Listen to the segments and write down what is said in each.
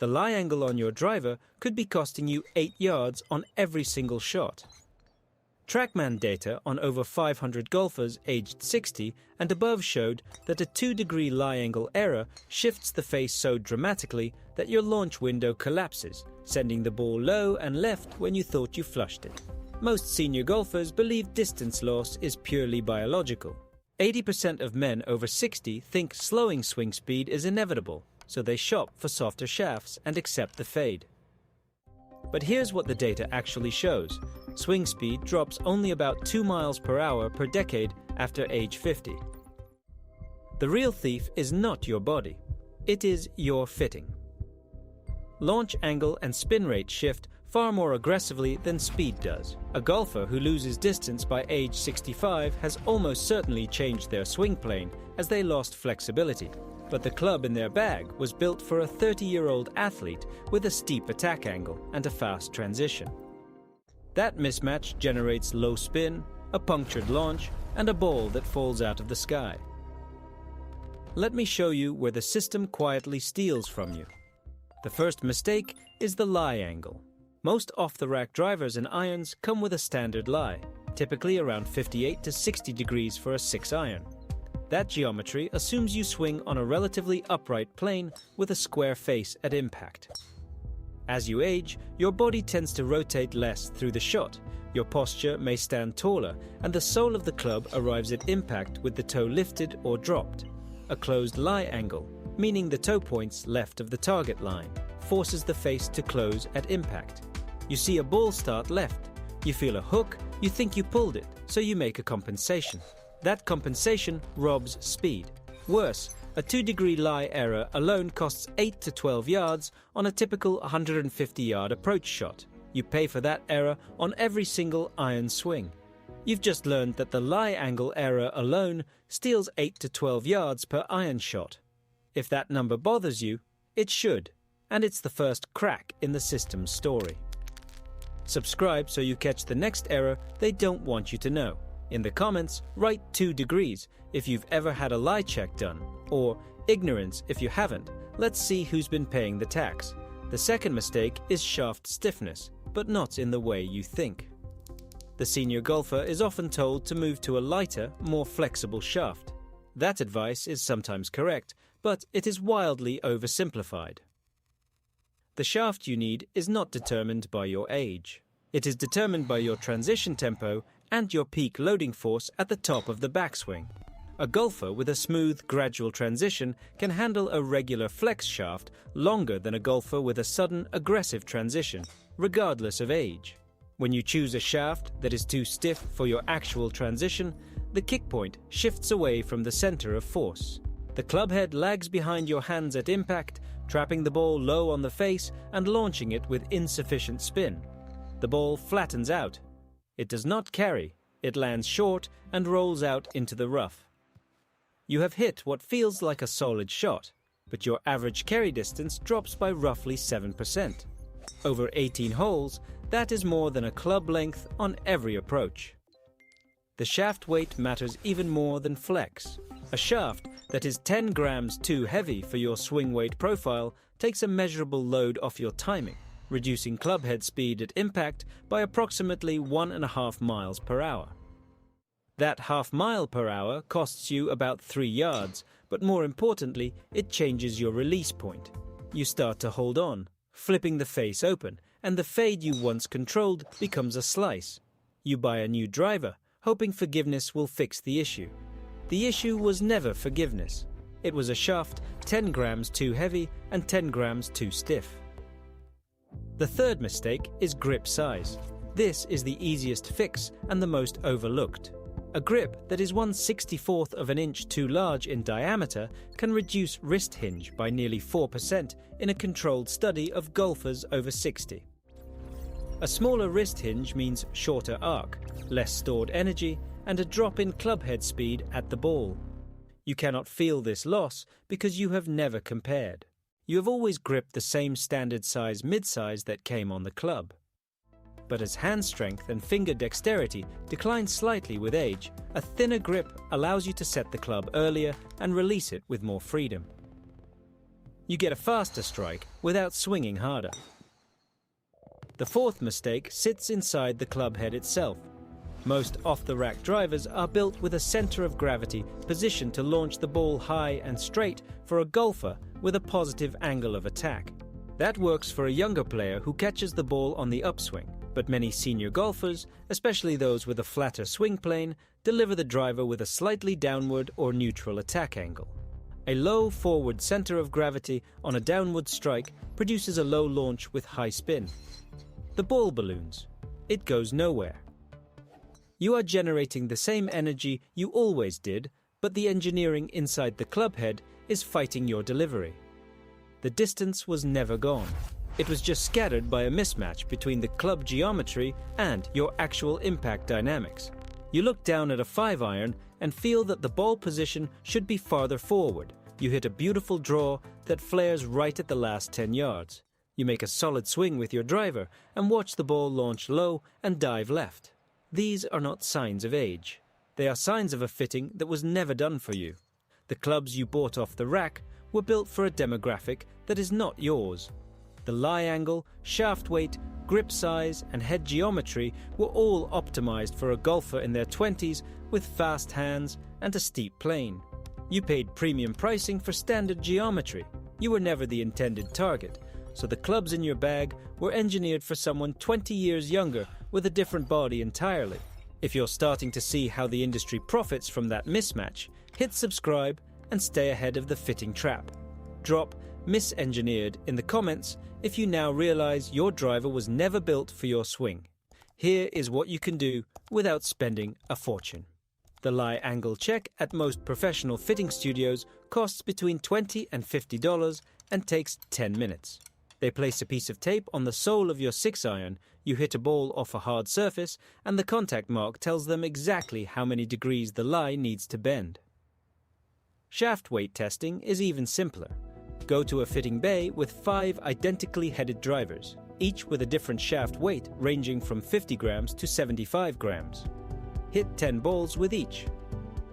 The lie angle on your driver could be costing you 8 yards on every single shot. TrackMan data on over 500 golfers aged 60 and above showed that a 2-degree lie angle error shifts the face so dramatically that your launch window collapses, sending the ball low and left when you thought you flushed it. Most senior golfers believe distance loss is purely biological. 80% of men over 60 think slowing swing speed is inevitable, so they shop for softer shafts and accept the fade. But here's what the data actually shows. Swing speed drops only about 2 miles per hour per decade after age 50. The real thief is not your body. It is your fitting. Launch angle and spin rate shift far more aggressively than speed does. A golfer who loses distance by age 65 has almost certainly changed their swing plane as they lost flexibility. But the club in their bag was built for a 30-year-old athlete with a steep attack angle and a fast transition. That mismatch generates low spin, a punctured launch, and a ball that falls out of the sky. Let me show you where the system quietly steals from you. The first mistake is the lie angle. Most off-the-rack drivers and irons come with a standard lie, typically around 58 to 60 degrees for a 6-iron. That geometry assumes you swing on a relatively upright plane with a square face at impact. As you age, your body tends to rotate less through the shot, your posture may stand taller, and the sole of the club arrives at impact with the toe lifted or dropped. A closed lie angle, meaning the toe points left of the target line, forces the face to close at impact. You see a ball start left, you feel a hook, you think you pulled it, so you make a compensation. That compensation robs speed. Worse, a 2-degree lie error alone costs 8 to 12 yards on a typical 150-yard approach shot. You pay for that error on every single iron swing. You've just learned that the lie angle error alone steals 8 to 12 yards per iron shot. If that number bothers you, it should, and it's the first crack in the system's story. Subscribe so you catch the next error they don't want you to know. In the comments, write 2 degrees if you've ever had a lie check done, or ignorance if you haven't. Let's see who's been paying the tax. The second mistake is shaft stiffness, but not in the way you think. The senior golfer is often told to move to a lighter, more flexible shaft. That advice is sometimes correct, but it is wildly oversimplified. The shaft you need is not determined by your age. It is determined by your transition tempo and your peak loading force at the top of the backswing. A golfer with a smooth, gradual transition can handle a regular flex shaft longer than a golfer with a sudden, aggressive transition, regardless of age. When you choose a shaft that is too stiff for your actual transition, the kick point shifts away from the center of force. The club head lags behind your hands at impact, trapping the ball low on the face and launching it with insufficient spin. The ball flattens out. It does not carry, it lands short and rolls out into the rough. You have hit what feels like a solid shot, but your average carry distance drops by roughly 7%. Over 18 holes, that is more than a club length on every approach. The shaft weight matters even more than flex. A shaft that is 10 grams too heavy for your swing weight profile takes a measurable load off your timing, reducing club head speed at impact by approximately 1.5 miles per hour. That half mile per hour costs you about 3 yards, but more importantly, it changes your release point. You start to hold on, flipping the face open, and the fade you once controlled becomes a slice. You buy a new driver, hoping forgiveness will fix the issue. The issue was never forgiveness. It was a shaft 10 grams too heavy and 10 grams too stiff. The third mistake is grip size. This is the easiest fix and the most overlooked. A grip that is 1/64th of an inch too large in diameter can reduce wrist hinge by nearly 4% in a controlled study of golfers over 60. A smaller wrist hinge means shorter arc, less stored energy, and a drop in club head speed at the ball. You cannot feel this loss because you have never compared. You have always gripped the same standard size mid-size that came on the club. But as hand strength and finger dexterity decline slightly with age, a thinner grip allows you to set the club earlier and release it with more freedom. You get a faster strike without swinging harder. The fourth mistake sits inside the club head itself. Most off-the-rack drivers are built with a center of gravity positioned to launch the ball high and straight for a golfer with a positive angle of attack. That works for a younger player who catches the ball on the upswing, but many senior golfers, especially those with a flatter swing plane, deliver the driver with a slightly downward or neutral attack angle. A low forward center of gravity on a downward strike produces a low launch with high spin. The ball balloons. It goes nowhere. You are generating the same energy you always did, but the engineering inside the club head is fighting your delivery. The distance was never gone. It was just scattered by a mismatch between the club geometry and your actual impact dynamics. You look down at a 5-iron and feel that the ball position should be farther forward. You hit a beautiful draw that flares right at the last 10 yards. You make a solid swing with your driver and watch the ball launch low and dive left. These are not signs of age. They are signs of a fitting that was never done for you. The clubs you bought off the rack were built for a demographic that is not yours. The lie angle, shaft weight, grip size, and head geometry were all optimized for a golfer in their 20s with fast hands and a steep plane. You paid premium pricing for standard geometry. You were never the intended target, so the clubs in your bag were engineered for someone 20 years younger with a different body entirely. If you're starting to see how the industry profits from that mismatch, hit subscribe and stay ahead of the fitting trap. Drop "misengineered" in the comments if you now realize your driver was never built for your swing. Here is what you can do without spending a fortune. The lie angle check at most professional fitting studios costs between $20 and $50 and takes 10 minutes. They place a piece of tape on the sole of your 6-iron, you hit a ball off a hard surface, and the contact mark tells them exactly how many degrees the lie needs to bend. Shaft weight testing is even simpler. Go to a fitting bay with 5 identically headed drivers, each with a different shaft weight ranging from 50 grams to 75 grams. Hit 10 balls with each.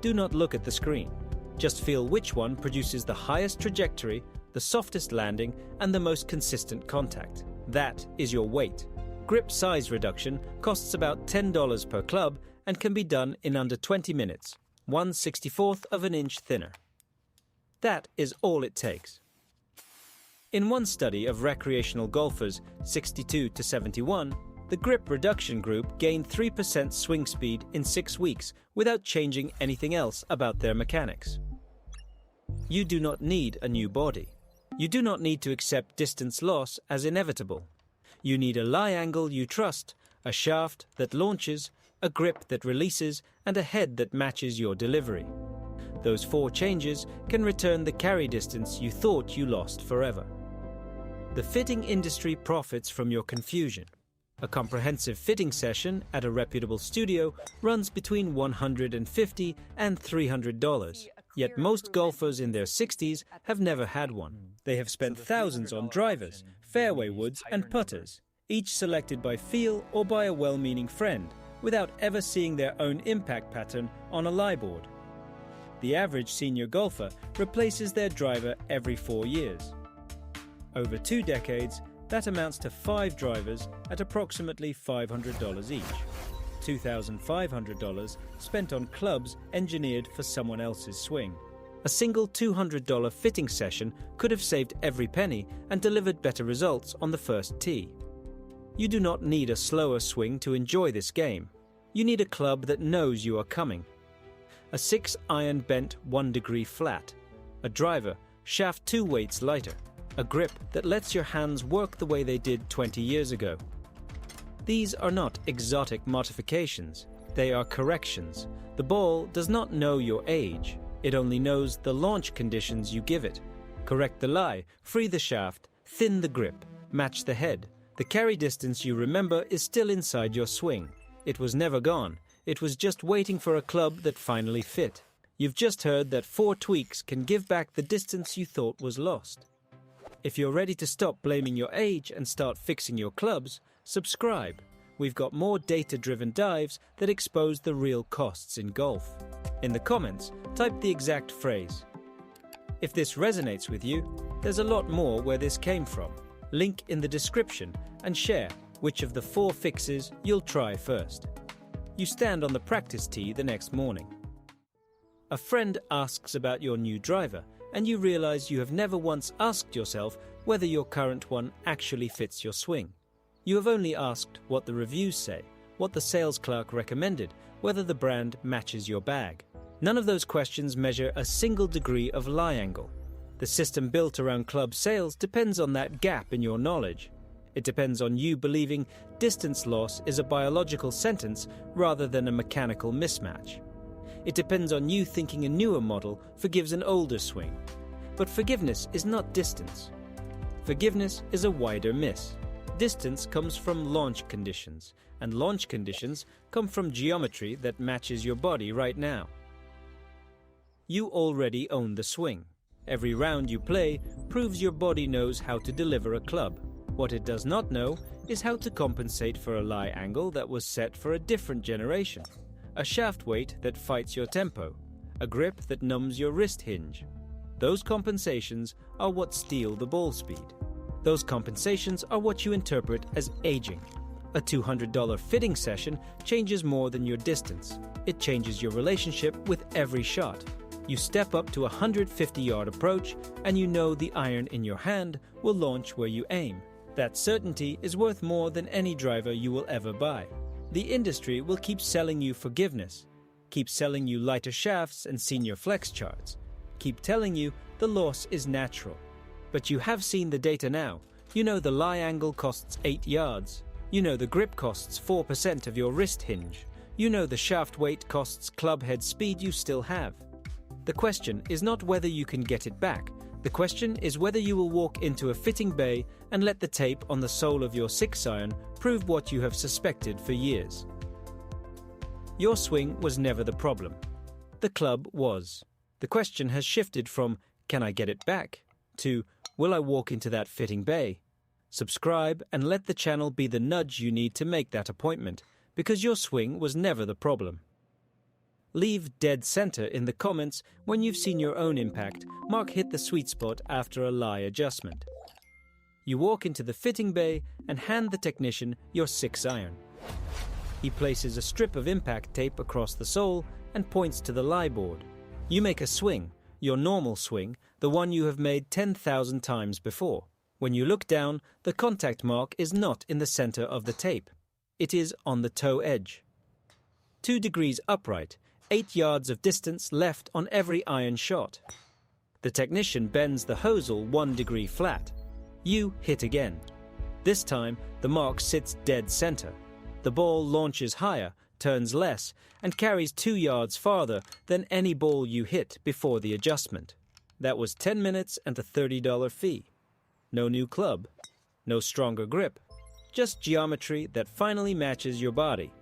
Do not look at the screen. Just feel which one produces the highest trajectory, the softest landing, and the most consistent contact. That is your weight. Grip size reduction costs about $10 per club and can be done in under 20 minutes, 1/64th of an inch thinner. That is all it takes. In one study of recreational golfers 62 to 71, the grip reduction group gained 3% swing speed in 6 weeks without changing anything else about their mechanics. You do not need a new body. You do not need to accept distance loss as inevitable. You need a lie angle you trust, a shaft that launches, a grip that releases, and a head that matches your delivery. Those 4 changes can return the carry distance you thought you lost forever. The fitting industry profits from your confusion. A comprehensive fitting session at a reputable studio runs between $150 and $300. Yet most golfers in their 60s have never had one. They have spent thousands on drivers, fairway woods, and putters, each selected by feel or by a well-meaning friend, without ever seeing their own impact pattern on a lie board. The average senior golfer replaces their driver every 4 years. Over 2 decades, that amounts to 5 drivers at approximately $500 each. $2,500 spent on clubs engineered for someone else's swing. A single $200 fitting session could have saved every penny and delivered better results on the first tee. You do not need a slower swing to enjoy this game. You need a club that knows you are coming. A 6-iron bent 1 degree flat. A driver, shaft 2 weights lighter. A grip that lets your hands work the way they did 20 years ago. These are not exotic modifications. They are corrections. The ball does not know your age. It only knows the launch conditions you give it. Correct the lie, free the shaft, thin the grip, match the head. The carry distance you remember is still inside your swing. It was never gone. It was just waiting for a club that finally fit. You've just heard that 4 tweaks can give back the distance you thought was lost. If you're ready to stop blaming your age and start fixing your clubs, subscribe. We've got more data-driven dives that expose the real costs in golf. In the comments, type the exact phrase. If this resonates with you, There's a lot more where this came from. Link in the description and share which of the 4 fixes you'll try first. You stand on the practice tee the next morning. A friend asks about your new driver, and you realize you have never once asked yourself whether your current one actually fits your swing. You have only asked what the reviews say, what the sales clerk recommended, whether the brand matches your bag. None of those questions measure a single degree of lie angle. The system built around club sales depends on that gap in your knowledge. It depends on you believing distance loss is a biological sentence rather than a mechanical mismatch. It depends on you thinking a newer model forgives an older swing. But forgiveness is not distance. Forgiveness is a wider miss. Distance comes from launch conditions, and launch conditions come from geometry that matches your body right now. You already own the swing. Every round you play proves your body knows how to deliver a club. What it does not know is how to compensate for a lie angle that was set for a different generation, a shaft weight that fights your tempo, a grip that numbs your wrist hinge. Those compensations are what steal the ball speed. Those compensations are what you interpret as aging. A $200 fitting session changes more than your distance. It changes your relationship with every shot. You step up to a 150-yard approach, and you know the iron in your hand will launch where you aim. That certainty is worth more than any driver you will ever buy. The industry will keep selling you forgiveness, keep selling you lighter shafts and senior flex charts, keep telling you the loss is natural. But you have seen the data now. You know the lie angle costs 8 yards. You know the grip costs 4% of your wrist hinge. You know the shaft weight costs club head speed you still have. The question is not whether you can get it back. The question is whether you will walk into a fitting bay and let the tape on the sole of your 6-iron prove what you have suspected for years. Your swing was never the problem. The club was. The question has shifted from, can I get it back? To, will I walk into that fitting bay? Subscribe and let the channel be the nudge you need to make that appointment, because your swing was never the problem. Leave dead center in the comments when you've seen your own impact. Mark hit the sweet spot after a lie adjustment. You walk into the fitting bay and hand the technician your 6-iron. He places a strip of impact tape across the sole and points to the lie board. You make a swing, your normal swing, the one you have made 10,000 times before. When you look down, the contact mark is not in the center of the tape. It is on the toe edge. 2 degrees upright, 8 yards of distance left on every iron shot. The technician bends the hosel 1 degree flat. You hit again. This time, the mark sits dead center. The ball launches higher, turns less, and carries 2 yards farther than any ball you hit before the adjustment. That was 10 minutes and a $30 fee. No new club, no stronger grip, just geometry that finally matches your body.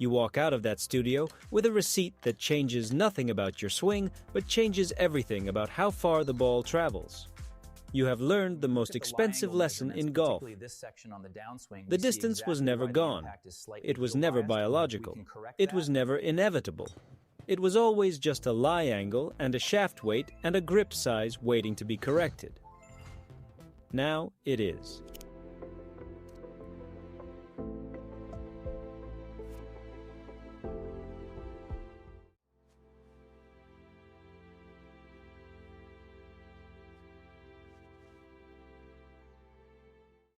You walk out of that studio with a receipt that changes nothing about your swing, but changes everything about how far the ball travels. You have learned the most expensive lesson in golf. The distance was never gone. It was never biological. It was never inevitable. It was always just a lie angle and a shaft weight and a grip size waiting to be corrected. Now it is.